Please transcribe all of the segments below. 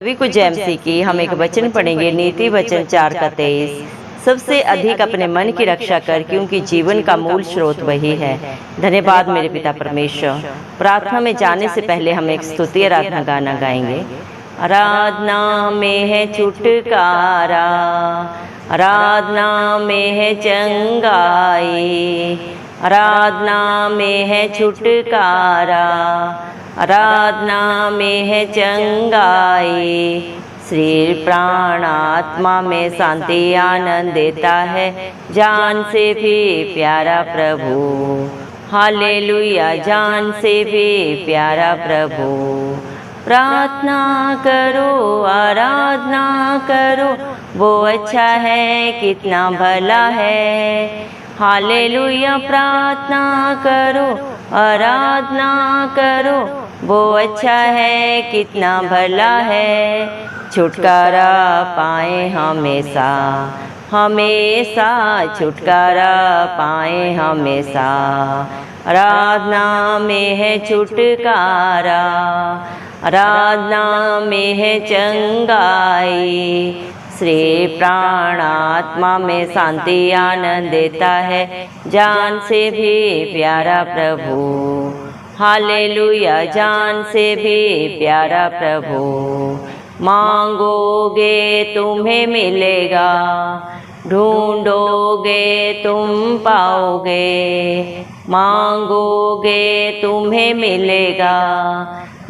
सभी को जय मसीह की। हम एक वचन पढ़ेंगे, नीति वचन 4 का 23। सबसे अधिक अपने मन की रक्षा कर, क्योंकि जीवन का मूल स्रोत वही है। धन्यवाद मेरे पिता परमेश्वर। प्रार्थना में जाने से पहले हम एक स्तुति आराधना गाना गाएंगे। आराधना में है छुटकारा, आराधना में है चंगाई, आराधना में है छुटकारा, आराधना में है चंगाई। शरीर प्राण आत्मा में शांति आनंद देता है, जान से भी प्यारा प्रभु। हालेलुया, जान से भी प्यारा प्रभु। प्रार्थना करो, आराधना करो, वो अच्छा है, कितना भला है। हालेलुया, प्रार्थना करो, आराधना करो, वो अच्छा है, कितना भला है। छुटकारा पाए हमेशा, हमेशा छुटकारा पाए हमेशा। आराधना में है छुटकारा, आराधना में है चंगाई। श्री प्राण आत्मा में शांति आनंद देता है, जान से भी प्यारा प्रभु। हालेलुया, जान से भी प्यारा प्रभु। मांगोगे तुम्हें मिलेगा, ढूंढोगे तुम पाओगे। मांगोगे तुम्हें मिलेगा,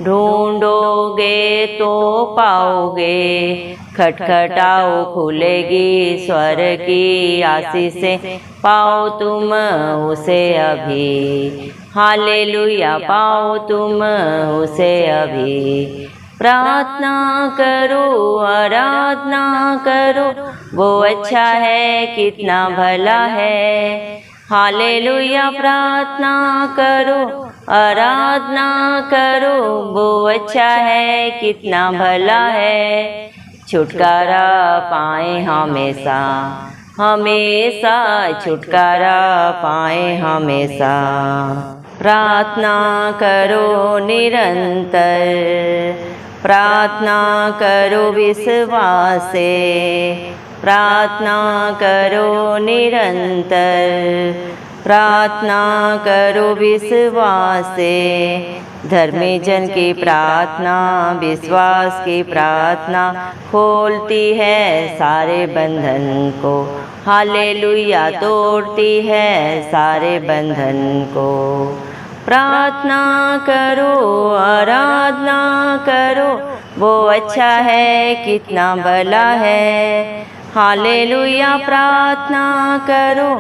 ढूंढोगे तो पाओगे। खटखटाओ खुलेगी स्वर की आशीष से, पाओ तुम उसे अभी। हालेलुया, पाओ तुम उसे अभी। प्रार्थना करो, आराधना करो, वो अच्छा है, कितना भला है। हालेलुया, प्रार्थना करो, आराधना करो, वो अच्छा है, कितना भला है। छुटकारा पाए हमेशा, हमेशा छुटकारा पाए हमेशा। प्रार्थना करो निरंतर, प्रार्थना करो विश्वास से। प्रार्थना करो निरंतर, प्रार्थना करो विश्वास से। धर्मी जन की प्रार्थना, विश्वास की प्रार्थना खोलती है सारे बंधन को। हालेलुया, तोड़ती है सारे बंधन को। प्रार्थना करो, आराधना करो, वो अच्छा है, कितना भला है। हालेलुया, प्रार्थना करो,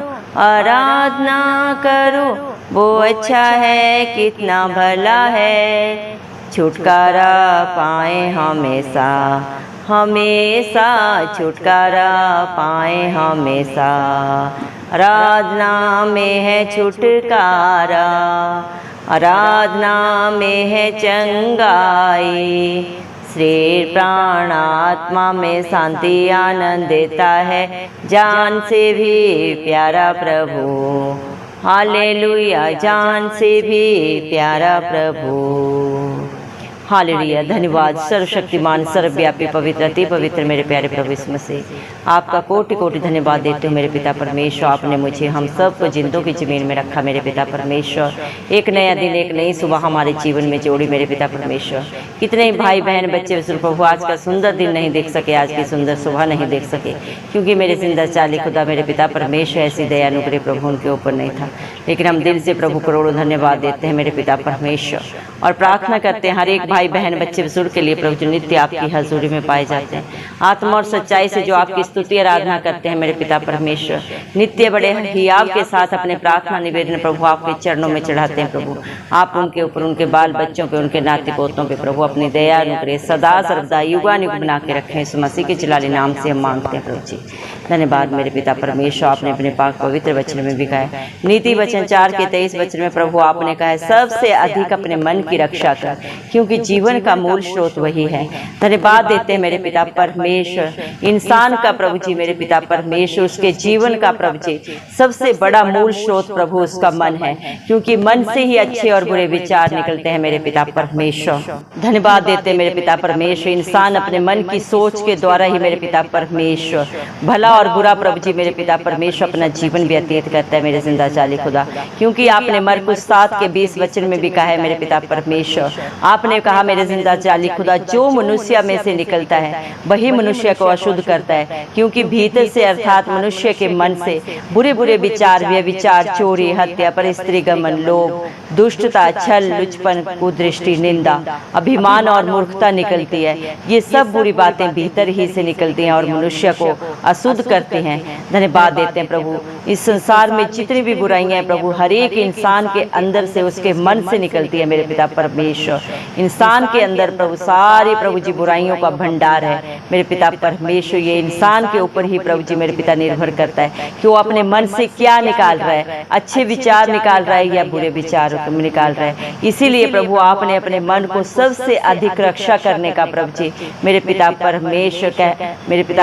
आराधना करो, वो अच्छा है, कितना भला है। छुटकारा पाए हमेशा, हमेशा छुटकारा पाए हमेशा। आराधना में है छुटकारा, आराधना में है चंगाई। शरीर प्राण आत्मा में शांति आनंद देता है, जान से भी प्यारा प्रभु। हालेलुया, जान से भी प्यारा प्रभु। हालेलुया, धन्यवाद सर्वशक्तिमान सर्वव्यापी पवित्र अति पवित्र मेरे प्यारे प्रभु यीशु मसीह। आपका कोटि कोटि धन्यवाद देते हो मेरे पिता परमेश्वर। आपने मुझे हम सबको जिंदों की ज़मीन में रखा मेरे पिता परमेश्वर। एक नया दिन, एक नई सुबह हमारे जीवन में जोड़ी मेरे पिता परमेश्वर। कितने ही भाई बहन बच्चे प्रभु आज का सुंदर दिन नहीं देख सके, आज की सुंदर सुबह नहीं देख सके, क्योंकि मेरे जिंदा चाली खुदा मेरे पिता परमेश्वर ऐसी दया अनुग्रह प्रभु उनके ऊपर नहीं था। लेकिन हम दिल से प्रभु करोड़ों धन्यवाद देते हैं मेरे पिता परमेश्वर, और प्रार्थना करते हैं हर एक भाई बहन बच्चे बुजुर्ग के लिए प्रभु जो नित्य आपकी हजूरी में पाए जाते हैं, आत्मा और सच्चाई से जो आपकी स्तुति आराधना करते हैं मेरे पिता परमेश्वर। नित्य बड़े हियाव के साथ अपने प्रार्थना निवेदन प्रभु आपके चरणों में चढ़ाते हैं प्रभु। आप उनके ऊपर, उनके बाल बच्चों पे, उनके नाते पोतों पे प्रभु अपनी दया अनुग्रह सदा सर्वदा युगानुग बना के रखें। इस मसीह के जलाली नाम से हम मांगते हैं प्रभु जी। धन्यवाद मेरे पिता परमेश्वर। आपने अपने पाक पवित्र वचन में भी कहा, नीति वचन 4 के 23 वचन में प्रभु आपने कहा है, सबसे अधिक अपने मन की रक्षा कर, क्योंकि जीवन का मूल स्रोत वही है। धन्यवाद देते हैं मेरे पिता परमेश्वर इंसान का प्रभु जी मेरे पिता परमेश्वर, उसके जीवन का प्रभु जी सबसे बड़ा मूल स्रोत प्रभु उसका मन है, क्योंकि मन से ही अच्छे और बुरे विचार निकलते हैं मेरे पिता परमेश्वर। धन्यवाद देते मेरे पिता परमेश्वर, इंसान अपने मन की सोच के द्वारा ही मेरे पिता परमेश्वर भला और बुरा प्रभु जी मेरे पिता परमेश्वर अपना जीवन व्यतीत करता है मेरे जिंदा चाली खुदा। क्योंकि आपने मरकुस 7:20 वचन में भी कहा है मेरे पिता परमेश्वर, आपने कहा मेरे जिंदा चाली खुदा, जो मनुष्य में से निकलता है वही मनुष्य को अशुद्ध करता है, क्योंकि भीतर से अर्थात मनुष्य के मन से बुरे बुरे विचार, व्यभिचार, चोरी, हत्या, परस्त्रीगमन, लोभ, दुष्टता, छल, लुचपन, कुदृष्टि, निंदा, अभिमान और मूर्खता निकलती है। ये सब बुरी बातें भीतर ही से निकलती हैं और मनुष्य को अशुद्ध करती हैं। धन्यवाद देते हैं प्रभु, इस संसार में जितनी भी बुराइयां हैं प्रभु, हर एक इंसान के अंदर से, उसके मन से निकलती है मेरे पिता परमेश्वर। इंसान के अंदर प्रभु सारी प्रभु जी बुराइयों का भंडार है मेरे पिता परमेश्वर। ये इंसान के ऊपर ही प्रभु जी मेरे पिता निर्भर करता है कि वो अपने मन से क्या निकाल रहा है, अच्छे विचार निकाल रहा है या बुरे विचार निकाल रहा है। इसीलिए प्रभु आपने अपने मन को सबसे अधिक रक्षा करने का प्रभु जी मेरे पिता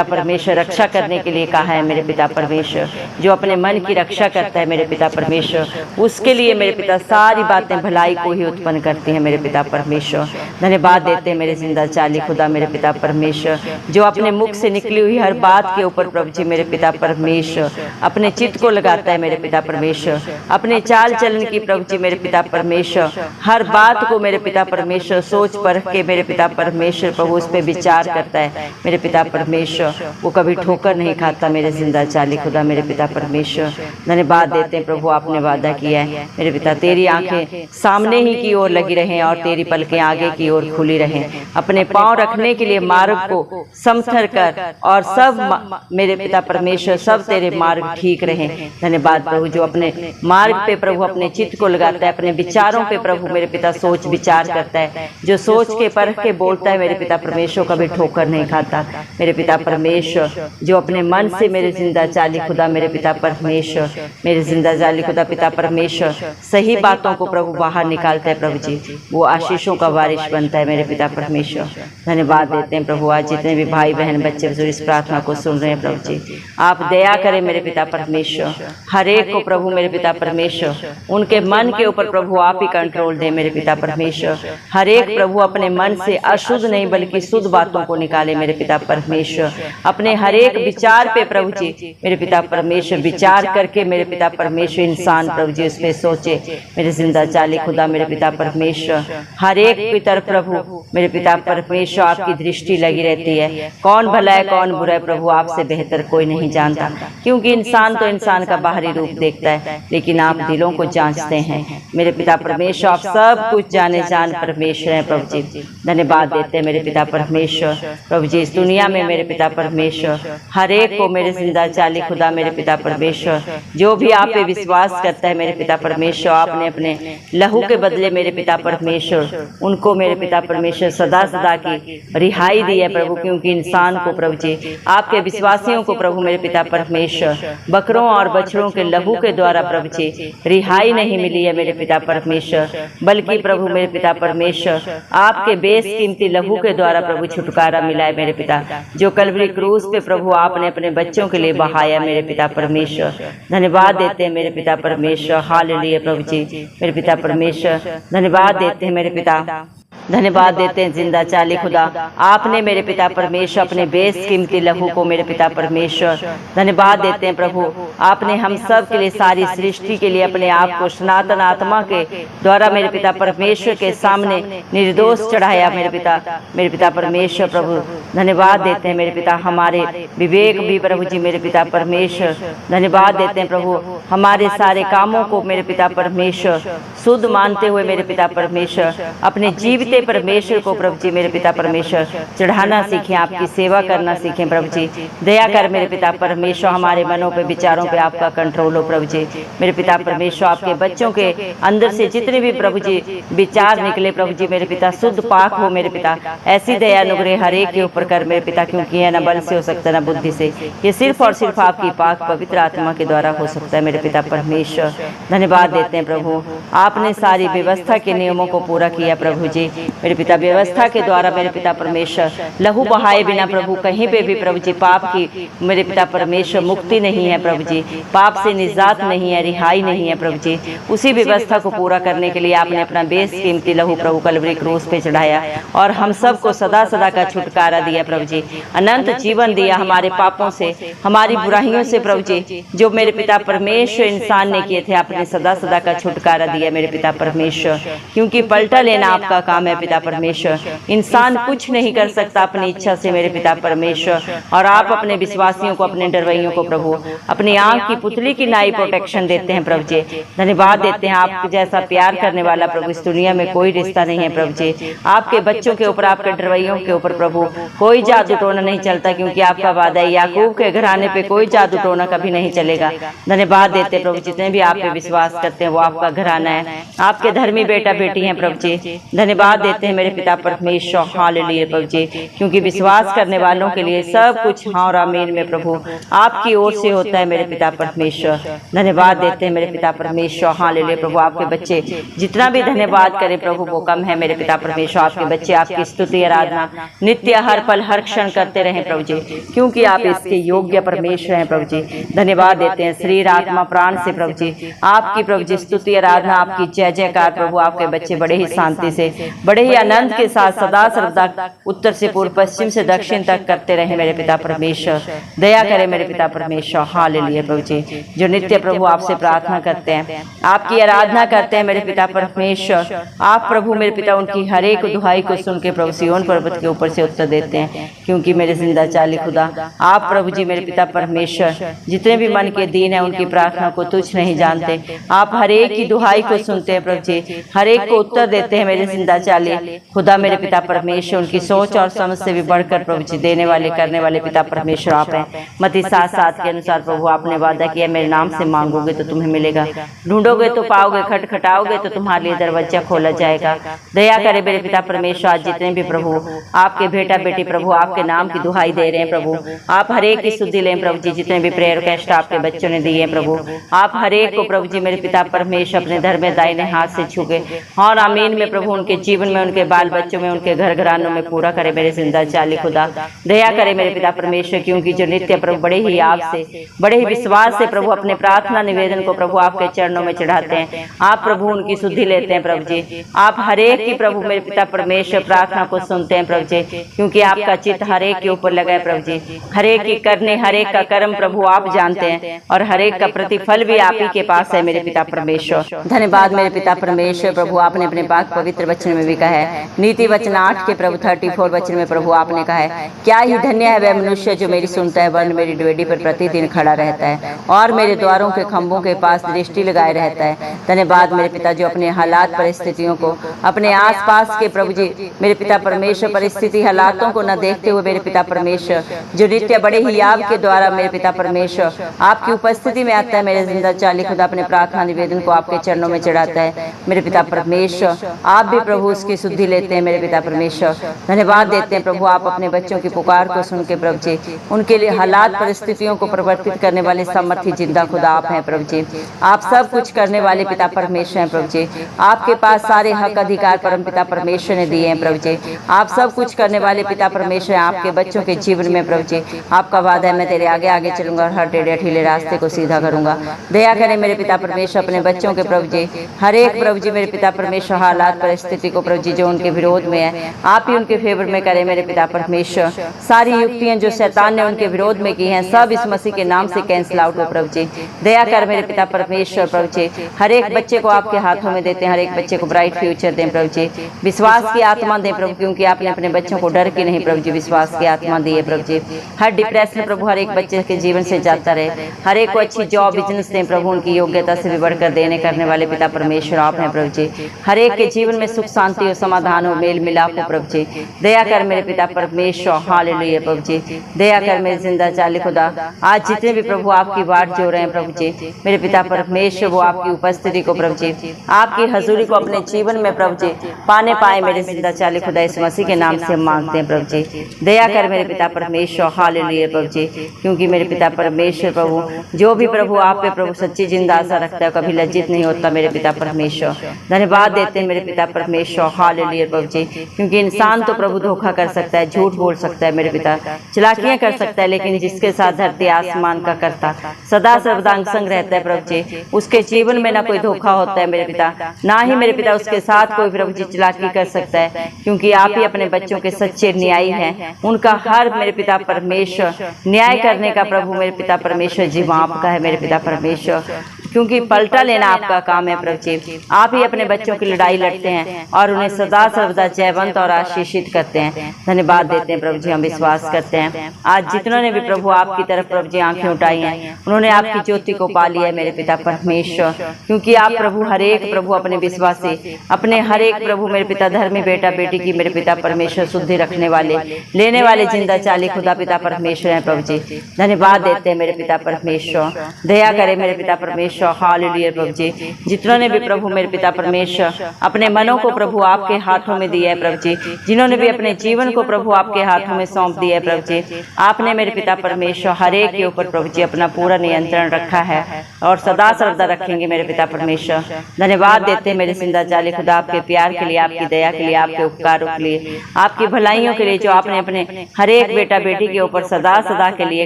परमेश्वर रक्षा करने के लिए कहा है मेरे पिता परमेश्वर। जो अपने मन की रक्षा करता है मेरे पिता परमेश्वर, उसके लिए मेरे पिता सारी बातें भलाई को ही उत्पन्न करती हैं मेरे पिता परमेश्वर। धन्यवाद देते हैं मेरे जिंदा चाली खुदा मेरे पिता परमेश्वर, जो अपने मुख से निकली हुई हर बात के ऊपर प्रभु जी मेरे पिता परमेश्वर अपने चित्त को लगाता है मेरे पिता परमेश्वर। अपने चाल चलन की प्रभु जी मेरे पिता परमेश्वर हर बात को मेरे पिता परमेश्वर सोच परख के मेरे पिता परमेश्वर प्रभु उस पर विचार करता है मेरे पिता परमेश्वर। वो कभी ठोकर नहीं खाता मेरे जिंदा चाली खुदा मेरे पिता परमेश्वर। धन्यवाद देते हैं प्रभु, आपने वादा किया है मेरे पिता, तेरी आंखें सामने ही की ओर लगी रहें और तेरी पलकें आगे की ओर खुली रहें। अपने पांव रखने के लिए मार्ग को समथर कर और सब मेरे पिता परमेश्वर सब तेरे मार्ग ठीक रहें। धन्यवाद प्रभु, जो अपने मार्ग पे प्रभु अपने चित्त को लगाता है, अपने विचारों पे प्रभु मेरे पिता सोच विचार करता है, जो सोच के परख के बोलता है मेरे पिता परमेश्वर, कभी ठोकर नहीं खाता मेरे पिता परमेश्वर। जो अपने मन से मेरे जिंदा चाली खुदा मेरे पिता परमेश्वर, मेरे जिंदा चाली खुदा पिता परमेश्वर सही बातों को प्रभु बाहर निकालता है प्रभु जी, वो आशीषों का वारिश बनता है मेरे पिता परमेश्वर। धन्यवाद देते हैं प्रभु, आज जितने भी भाई बहन बच्चे बुजुर्ग इस प्रार्थना को सुन रहे हैं प्रभु जी, आप दया करें मेरे पिता परमेश्वर। हर एक को प्रभु मेरे पिता परमेश्वर उनके मन के ऊपर प्रभु आप ही कंट्रोल दें मेरे पिता परमेश्वर। हर एक प्रभु अपने मन से अशुद्ध नहीं बल्कि शुद्ध बातों को निकाले मेरे पिता परमेश्वर। अपने हर एक विचार पे प्रभु जी मेरे पिता परमेश्वर विचार करके मेरे पिता परमेश्वर इंसान प्रभु जी उसमें सोचे मेरे जिंदा चाली खुदा मेरे पिता परमेश्वर। हर एक की तरफ प्रभु मेरे पिता परमेश्वर आपकी दृष्टि लगी रहती है, कौन भला है कौन बुरा है प्रभु आपसे बेहतर कोई नहीं जानता, क्योंकि इंसान तो इंसान का बाहरी रूप देखता है लेकिन आप दिलों को जांचते हैं मेरे पिता परमेश्वर। आप सब कुछ जाने जान परमेश्वर हैं प्रभु जी। धन्यवाद देते हैं मेरे पिता परमेश्वर प्रभु जी, इस दुनिया में मेरे पिता परमेश्वर हर एक को मेरे जिंदा चाली खुदा मेरे पिता परमेश्वर जो भी आप पे विश्वास करता है मेरे पिता परमेश्वर, आपने अपने लहू के बदले मेरे पिता परमेश्वर उनको मेरे पिता परमेश्वर सदा सदा की रिहाई दी है प्रभु, क्योंकि इंसान को प्रभु जी आपके विश्वासियों को प्रभु मेरे पिता परमेश्वर बकरों और बछड़ों के लहू के द्वारा प्रभु जी रिहाई नहीं मिली है मेरे पिता परमेश्वर, बल्कि प्रभु मेरे पिता परमेश्वर आपके बेशकीमती लहू के द्वारा प्रभु छुटकारा मिला है मेरे पिता, जो कलवरी क्रूस पे प्रभु आपने अपने बच्चों के लिए बहाया मेरे पिता परमेश्वर। धन्यवाद देते हैं मेरे पिता परमेश्वर, हालेलुया प्रभु जी मेरे पिता परमेश्वर। धन्यवाद देते हैं मेरे पिता, धन्यवाद देते हैं जिंदा चाली खुदा, आपने मेरे पिता परमेश्वर अपने बेशकीमती लहू को मेरे पिता परमेश्वर। धन्यवाद देते हैं प्रभु, आपने हम सब के लिए सारी सृष्टि के लिए अपने आप को सनातन आत्मा के द्वारा मेरे पिता परमेश्वर के सामने निर्दोष चढ़ाया मेरे पिता परमेश्वर प्रभु। धन्यवाद देते हैं मेरे पिता, हमारे विवेक भी प्रभु जी मेरे पिता परमेश्वर। धन्यवाद देते हैं प्रभु, हमारे सारे कामों को मेरे पिता परमेश्वर शुद्ध मानते हुए मेरे पिता परमेश्वर अपने जीवित परमेश्वर को प्रभु जी मेरे पिता परमेश्वर चढ़ाना सीखें, आपकी सेवा करना सीखें प्रभु जी। दया कर मेरे पिता परमेश्वर, हमारे मनों पे विचारों पे आपका कंट्रोल हो प्रभु जी मेरे पिता परमेश्वर। आपके बच्चों के अंदर से जितने भी प्रभु जी विचार निकले प्रभु जी मेरे पिता शुद्ध पाक हो मेरे पिता, ऐसी दया अनुग्रह हर एक के ऊपर कर मेरे पिता, क्योंकि यह न बल से हो सकता न बुद्धि से, ये सिर्फ और सिर्फ आपकी पाक पवित्र आत्मा के द्वारा हो सकता है मेरे पिता परमेश्वर। धन्यवाद देते हैं प्रभु, आपने सारी व्यवस्था के नियमों को पूरा किया प्रभु जी, मेरे पिता व्यवस्था के द्वारा मेरे पिता परमेश्वर लहू बहाए बिना प्रभु कहीं पे भी प्रभु जी पाप की मेरे पिता परमेश्वर मुक्ति नहीं है प्रभु जी, पाप से निजात नहीं है, रिहाई नहीं है प्रभु जी। उसी व्यवस्था को पूरा करने के लिए आपने अपना बेशकीमती लहू प्रभु कलवरी क्रूस पे चढ़ाया और हम सबको सदा सदा का छुटकारा दिया प्रभु जी, अनंत जीवन दिया हमारे पापों से, हमारी बुराइयों से प्रभु जी, जो मेरे पिता परमेश्वर इंसान ने किए थे, आपने सदा सदा का छुटकारा दिया मेरे पिता परमेश्वर, क्योंकि पलटा लेना आपका काम है पिता परमेश्वर। इंसान कुछ नहीं कर सकता अपनी इच्छा से मेरे पिता परमेश्वर, और आप अपने विश्वासियों को, अपने डरवैयों को प्रभु अपनी आंख की पुतली की नाई प्रोटेक्शन देते हैं प्रभु जी। धन्यवाद देते हैं, आप जैसा प्यार करने वाला प्रभु इस दुनिया में कोई रिश्ता नहीं है प्रभु जी। आपके बच्चों के ऊपर, आपके डरवैयों के ऊपर प्रभु कोई जादू टोना नहीं चलता, क्योंकि आपका वादा है याकूब के घराने पे कोई जादू टोना कभी नहीं चलेगा। धन्यवाद देते हैं प्रभु, जितने भी आप पे विश्वास करते हैं वो आपका घराना है, आपके धर्मी बेटा बेटी हैं प्रभु जी। धन्यवाद देते हैं मेरे पिता परमेश्वर, हालेलुया प्रभु जी, क्योंकि विश्वास करने वालों के लिए सब कुछ हाँ और आमीन में प्रभु आपकी ओर से होता है मेरे पिता परमेश्वर। धन्यवाद देते हैं मेरे पिता परमेश्वर, हालेलुया प्रभु। आपके बच्चे जितना भी धन्यवाद करें प्रभु वो कम है मेरे पिता परमेश्वर। आपके बच्चे आपकी स्तुति आराधना नित्य हर पल हर क्षण करते रहें प्रभु जी, क्योंकि आप इसके योग्य परमेश्वर हैं प्रभु जी। धन्यवाद देते हैं शरीर आत्मा प्राण से प्रभु जी आपकी प्रभु जी स्तुति आराधना, आपकी जय जयकार प्रभु। आपके बच्चे बड़े ही शांति से, बड़े ही आनंद के साथ सदा सर्वदा उत्तर से पूर्व पश्चिम से दक्षिण तक करते रहे मेरे पिता परमेश्वर। दया करें मेरे पिता परमेश्वर, हालेलुया प्रभु जी। जो नित्य प्रभु आपसे प्रार्थना करते हैं, आपकी आराधना करते हैं मेरे पिता परमेश्वर, आप प्रभु मेरे पिता उनकी हर एक दुहाई को सुन के प्रभु सिय्योन पर्वत के ऊपर से उत्तर देते हैं, क्योंकि मेरे जिंदा चाली खुदा आप प्रभु जी मेरे पिता परमेश्वर जितने भी मन के दीन है उनकी प्रार्थना को तुच्छ नहीं जानते। आप हर एक की दुहाई को सुनते हैं प्रभु जी, हर एक को उत्तर देते हैं मेरे जिंदा चाली खुदा मेरे पिता परमेश्वर। उनकी सोच और समझ से भी बढ़कर प्रभु जी देने वाले करने वाले पिता परमेश्वर आप हैं। मत्ती 7:7 के अनुसार प्रभु आपने वादा किया, मेरे नाम से मांगोगे तो तुम्हें मिलेगा, ढूंढोगे तो पाओगे, खटखटाओगे तो तुम्हारे लिए दरवाजा खोला जाएगा। दया करे मेरे पिता परमेश्वर, आज जितने भी प्रभु आपके बेटा बेटी प्रभु आपके नाम की दुहाई दे रहे हैं प्रभु, आप हर एक की सुधि लें प्रभु जी। जितने भी प्रेयर रिक्वेस्ट आपके बच्चों ने दिए हैं प्रभु, आप हर एक को प्रभु जी मेरे पिता परमेश्वर अपने धर्म में दाहिने हाथ से छूके और आमीन में प्रभु उनके जीवन में, उनके बाल बच्चों में, उनके घर घरानों में पूरा करे मेरे जिंदा चाली खुदा। दया करे मेरे पिता परमेश्वर, क्योंकि जो नित्य प्रभु बड़े ही आपसे बड़े ही विश्वास से प्रभु अपने प्रार्थना निवेदन को प्रभु आपके चरणों में चढ़ाते हैं, आप प्रभु उनकी सुधि लेते हैं प्रभु जी। आप हर एक की प्रभु मेरे पिता परमेश्वर प्रार्थना को सुनते हैं प्रभु जी, क्योंकि आपका चित्त हर एक के ऊपर लगा है प्रभु जी। हर एक की करने, हर एक का कर्म प्रभु आप जानते हैं, और हर एक का प्रतिफल भी आप ही के पास है मेरे पिता परमेश्वर। धन्यवाद मेरे पिता परमेश्वर प्रभु, आपने अपने पाक पवित्र वचन में भी कहा है, नीति वचन 8 के प्रभु 34 वचन में प्रभु आपने कहा है, क्या ही धन्य है वह मनुष्य जो मेरी सुनता है, वरन मेरी डुएडी पर प्रतिदिन खड़ा रहता है और मेरे द्वारों के खंभों के पास दृष्टि लगाए रहता है। धन्यवाद मेरे पिता, जो अपने हालात परिस्थितियों को, अपने आसपास के प्रभु जी मेरे पिता परमेश्वर परिस्थिति हालातों को न देखते हुए मेरे पिता परमेश्वर, जो नित्य बड़े ही आपके द्वारा मेरे पिता परमेश्वर आपकी उपस्थिति में आता है, मेरे जिंदा चाली खुदा अपने प्रार्थना निवेदन को आपके चरणों में चढ़ाता है मेरे पिता परमेश्वर। आप भी प्रभु उसकी शुद्धि लेते हैं मेरे पिता परमेश्वर। धन्यवाद देते हैं प्रभु, आप अपने बच्चों की पुकार को सुन के प्रभु जी उनके लिए हालात परिस्थितियों को परिवर्तित करने वाले सामर्थ्य जिंदा खुदा आप हैं प्रभु जी। आप सब कुछ करने वाले पिता परमेश्वर हैं प्रभु जी। आपके पास सारे हक अधिकार परम पिता परमेश्वर ने दिए हैं प्रभु जी। आप सब कुछ करने वाले पिता परमेश्वर हैं आपके बच्चों के जीवन में प्रभु जी। आपका वादा है, मैं तेरे आगे आगे चलूंगा और हर टेढ़े ठीले रास्ते को सीधा करूंगा। दया करें मेरे पिता परमेश्वर अपने बच्चों के प्रभु जी, हर एक प्रभु जी मेरे पिता परमेश्वर हालात परिस्थिति को प्रभु जी जो उनके विरोध में है, आप ही उनके फेवर में करें मेरे पिता परमेश्वर। सारी युक्तियां जो शैतान ने उनके विरोध में की हैं, सब इस मसीह के नाम से कैंसिल आउट हो प्रभु जी। दया कर मेरे पिता परमेश्वर प्रभु जी, हर एक बच्चे को आपके हाथों में देते हैं, हर एक बच्चे को ब्राइट फ्यूचर दें प्रभु जी। विश्वास की आत्मा दें प्रभु, क्योंकि आपने अपने बच्चों को डर की नहीं प्रभु जी, विश्वास की आत्मा दी है प्रभु जी। हर डिप्रेशन प्रभु हर एक बच्चे के जीवन से जाता रहे, हर एक को अच्छी जॉब बिजनेस दें प्रभु, उनकी योग्यता से भी बढ़कर देने करने वाले पिता परमेश्वर आप हैं प्रभु जी। हर एक के जीवन में सुख शांति हो, समाधान हो, मेल मिलाप हो प्रभु जी। दया कर मेरे पिता परमेश्वर, हालेलुया प्रभु जी। दया कर मेरे जिंदा चाली खुदा, आज जितने भी प्रभु आपकी बाट जो रहे हैं प्रभु जी मेरे पिता परमेश्वर, वो आपकी उपस्थिति को प्रभु जी, आपकी हजूरी को अपने जीवन में प्रभु जी पाने पाए मेरे जिंदा चाली खुदा, इस मसीह के नाम से हम मांगते हैं प्रभु जी। दया कर मेरे पिता परमेश्वर, हालेलुया प्रभु जी, क्योंकि मेरे पिता परमेश्वर प्रभु जो भी प्रभु आप पे प्रभु सच्ची जिंदा आशा रखता है, कभी लज्जित नहीं होता मेरे पिता परमेश्वर। धन्यवाद देते हैं मेरे पिता परमेश्वर, हालेलुया प्रभु जी, क्योंकि इंसान तो प्रभु धोखा कर सकता है, झूठ बोल सकता है मेरे पिता, चलाकियां कर सकता है, लेकिन जिसके साथ धरती आसमान का करता सदा सर्वदा अंग संग रहता है प्रभु जी, उसके जीवन में ना कोई धोखा होता है मेरे पिता, ना ही मेरे पिता उसके साथ कोई प्रभु जी चलाकी कर सकता है, क्योंकि आप ही अपने बच्चों के सच्चे न्यायी हैं। उनका हर मेरे पिता परमेश्वर न्याय करने का प्रभु मेरे पिता परमेश्वर जीवन आपका है मेरे पिता परमेश्वर, क्योंकि पलटा लेना आपका काम है प्रभु जी। आप ही अपने बच्चों की लड़ाई लड़ते हैं और उन्हें सदा सर्वदा जयवंत और आशीषित करते हैं। धन्यवाद देते हैं प्रभु जी, हम विश्वास करते हैं आज जितनों ने भी प्रभु आपकी तरफ प्रभु जी आंखें उठाई हैं, उन्होंने आपकी ज्योति को पा लिया है मेरे पिता परमेश्वर, क्योंकि आप प्रभु हर एक प्रभु अपने विश्वासी, अपने हर एक प्रभु मेरे पिता धर्मी बेटा बेटी की मेरे पिता परमेश्वर शुद्धि रखने वाले, लेने वाले जिंदा चाली खुदा पिता परमेश्वर है प्रभु जी। धन्यवाद देते हैं मेरे पिता परमेश्वर, दया करे मेरे पिता परमेश्वर, हालेलुया प्रभु जी। जितनों ने भी प्रभु मेरे पिता परमेश्वर अपने मनों को प्रभु आपके हाथों में दिया है प्रभु जी, जिन्होंने भी अपने जीवन को प्रभु आपके हाथों में सौंप दिया है प्रभु जी, आपने मेरे पिता परमेश्वर हर एक के ऊपर प्रभु जी अपना पूरा नियंत्रण रखा है और सदा सर्वदा रखेंगे मेरे पिता परमेश्वर। धन्यवाद देते हैं मेरे जिंदा जाली खुदा, आपके प्यार के लिए, आपकी दया के लिए, आपके उपकारों के लिए, आपकी भलाइयों के लिए, जो आपने अपने हर एक बेटा बेटी के ऊपर सदा सदा के लिए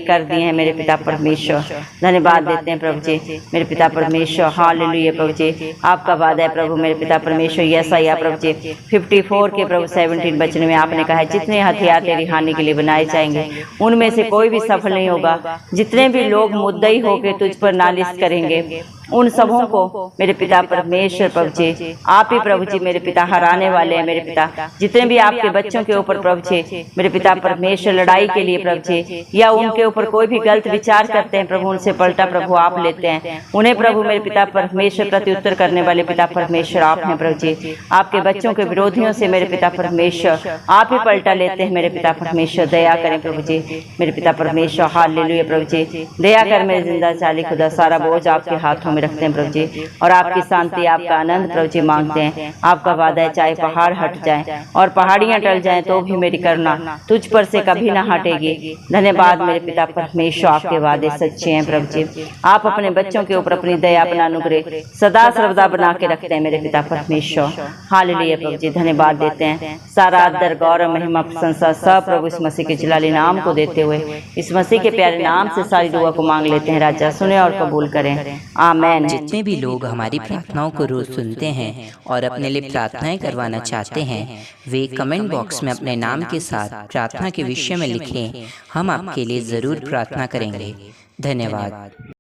कर दिए हैं मेरे पिता परमेश्वर। धन्यवाद देते हैं प्रभु जी मेरे पिता परमेश्वर, हालेलुया प्रभु जी। आपका वादा है प्रभु मेरे पिता परमेश्वर, यशायाह प्रभु जी 54 के प्रभु 17 वचन में आपने कहा है, जितने हथियार तेरी हानि के लिए बनाए जाएंगे उनमें से कोई भी सफल नहीं होगा। जितने भी लोग मुद्दई होकर तुझ पर नालिश करेंगे उन सबों को मेरे पिता परमेश्वर प्रभु जी, आप ही प्रभु जी मेरे पिता हराने वाले हैं मेरे पिता। जितने भी आपके बच्चों के ऊपर प्रभु जी मेरे पिता परमेश्वर लड़ाई के लिए प्रभु जी, या उनके ऊपर कोई भी गलत विचार करते हैं प्रभु, उनसे पलटा प्रभु आप लेते हैं उन्हें प्रभु मेरे पिता परमेश्वर प्रत्युत्तर करने वाले पिता परमेश्वर आप हैं प्रभु जी। आपके बच्चों के विरोधियों से मेरे पिता परमेश्वर आप ही पलटा लेते हैं मेरे पिता परमेश्वर। दया करें प्रभु जी मेरे पिता परमेश्वर, हालेलुया प्रभु जी। दया कर मेरे जिंदा चाली खुदा, सारा बोझ आपके हाथों में रखते हैं प्रभु जी, और आपकी शांति आपका आनंद प्रभु जी मांगते हैं। आपका वादा है चाहे पहाड़ हट जाए और पहाड़ियां टल जाएं तो भी मेरी करुणा तुझ पर से कभी ना हटेगी। धन्यवाद मेरे पिता परमेश्वर, आपके वादे सच्चे हैं प्रभु जी। आप अपने बच्चों के ऊपर अपनी दया अपना अनुग्रह सदा सर्वदा बना के रखते हैं मेरे पिता परमेश्वर, हालेलुया प्रभु जी। धन्यवाद देते हैं, सारा आदर गौरव महिमा प्रशंसा सब प्रभु इस मसीह के जलाली नाम को देते हुए इस मसीह के प्यारे नाम से सारी दुआ को मांग लेते हैं। राजा सुने और कबूल करें, आमीन। जितने भी लोग हमारी प्रार्थनाओं को रोज सुनते हैं और अपने लिए प्रार्थनाएं करवाना चाहते हैं, वे कमेंट बॉक्स में अपने नाम के साथ प्रार्थना के विषय में लिखें। हम आपके लिए जरूर प्रार्थना करेंगे। धन्यवाद।